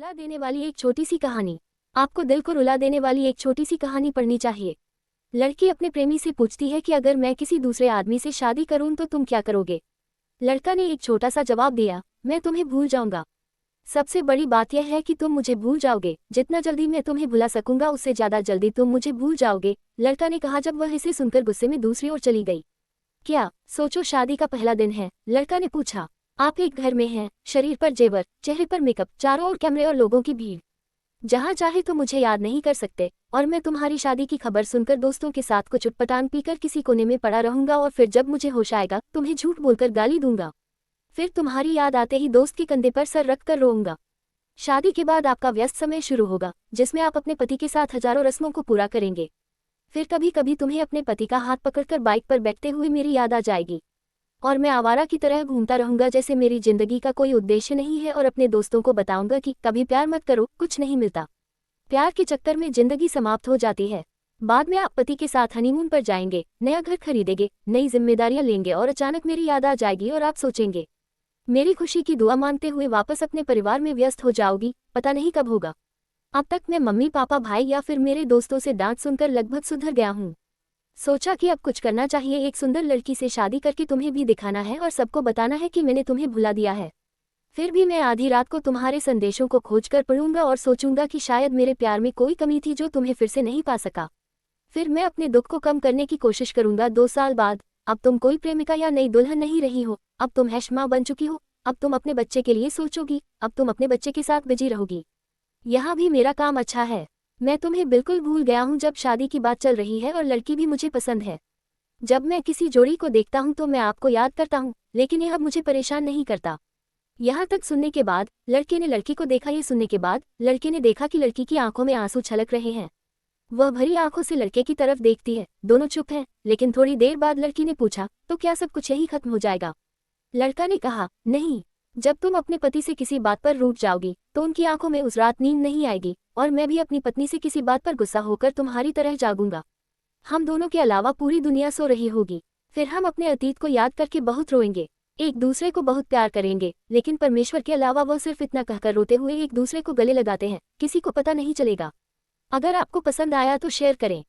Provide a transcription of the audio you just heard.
रुला देने वाली एक छोटी सी कहानी। आपको दिल को रुला देने वाली एक छोटी सी कहानी पढ़नी चाहिए। लड़की अपने प्रेमी से पूछती है कि अगर मैं किसी दूसरे आदमी से शादी करूं तो तुम क्या करोगे। लड़का ने एक छोटा सा जवाब दिया, मैं तुम्हें भूल जाऊंगा। सबसे बड़ी बात यह है कि तुम मुझे भूल जाओगे। जितना जल्दी मैं तुम्हें भुला सकूंगा उससे ज्यादा जल्दी तुम मुझे भूल जाओगे, लड़का ने कहा जब वह इसे सुनकर गुस्से में दूसरी ओर चली गई। क्या सोचो, शादी का पहला दिन है, लड़का ने पूछा। आप एक घर में हैं, शरीर पर जेवर, चेहरे पर मेकअप, चारों ओर कैमरे और लोगों की भीड़। जहां चाहे तो मुझे याद नहीं कर सकते, और मैं तुम्हारी शादी की खबर सुनकर दोस्तों के साथ कुछ उटपटांग पीकर किसी कोने में पड़ा रहूंगा और फिर जब मुझे होश आएगा तुम्हें झूठ बोलकर गाली दूंगा। फिर तुम्हारी याद आते ही दोस्त के कंधे पर सर रख कर रोऊंगा। शादी के बाद आपका व्यस्त समय शुरू होगा जिसमें आप अपने पति के साथ हजारों रस्मों को पूरा करेंगे। फिर कभी कभी तुम्हें अपने पति का हाथ पकड़कर बाइक पर बैठते हुए मेरी याद आ जाएगी और मैं आवारा की तरह घूमता रहूंगा जैसे मेरी जिंदगी का कोई उद्देश्य नहीं है, और अपने दोस्तों को बताऊंगा कि कभी प्यार मत करो, कुछ नहीं मिलता। प्यार के चक्कर में जिंदगी समाप्त हो जाती है। बाद में आप पति के साथ हनीमून पर जाएंगे, नया घर खरीदेंगे, नई जिम्मेदारियां लेंगे और अचानक मेरी याद आ जाएगी और आप सोचेंगे मेरी खुशी की दुआ मांगते हुए वापस अपने परिवार में व्यस्त हो जाओगी। पता नहीं कब होगा। अब तक मैं मम्मी पापा भाई या फिर मेरे दोस्तों से डांट सुनकर लगभग सुधर गया हूँ। सोचा कि अब कुछ करना चाहिए, एक सुंदर लड़की से शादी करके तुम्हें भी दिखाना है और सबको बताना है कि मैंने तुम्हें भुला दिया है। फिर भी मैं आधी रात को तुम्हारे संदेशों को खोजकर पढ़ूंगा और सोचूंगा कि शायद मेरे प्यार में कोई कमी थी जो तुम्हें फिर से नहीं पा सका। फिर मैं अपने दुख को कम करने की कोशिश करूंगा। 2 साल बाद अब तुम कोई प्रेमिका या नई दुल्हन नहीं रही हो, अब तुम हैश माँ बन चुकी हो। अब तुम अपने बच्चे के लिए सोचोगी, अब तुम अपने बच्चे के साथ बिजी रहोगी। यहाँ भी मेरा काम अच्छा है, मैं तुम्हें बिल्कुल भूल गया हूँ जब शादी की बात चल रही है और लड़की भी मुझे पसंद है। जब मैं किसी जोड़ी को देखता हूँ तो मैं आपको याद करता हूँ, लेकिन यह अब मुझे परेशान नहीं करता। यहाँ तक सुनने के बाद लड़के ने लड़की को देखा। ये सुनने के बाद लड़के ने देखा कि लड़की की आंखों में आंसू छलक रहे हैं। वह भरी आंखों से लड़के की तरफ देखती है। दोनों चुप हैं, लेकिन थोड़ी देर बाद लड़की ने पूछा, तो क्या सब कुछ यही खत्म हो जाएगा। लड़का ने कहा, नहीं, जब तुम अपने पति से किसी बात पर रूठ जाओगी तो उनकी आंखों में उस रात नींद नहीं आएगी, और मैं भी अपनी पत्नी से किसी बात पर गुस्सा होकर तुम्हारी तरह जागूंगा। हम दोनों के अलावा पूरी दुनिया सो रही होगी। फिर हम अपने अतीत को याद करके बहुत रोएंगे, एक दूसरे को बहुत प्यार करेंगे, लेकिन परमेश्वर के अलावा वह सिर्फ इतना कहकर रोते हुए एक दूसरे को गले लगाते हैं, किसी को पता नहीं चलेगा। अगर आपको पसंद आया तो शेयर करें।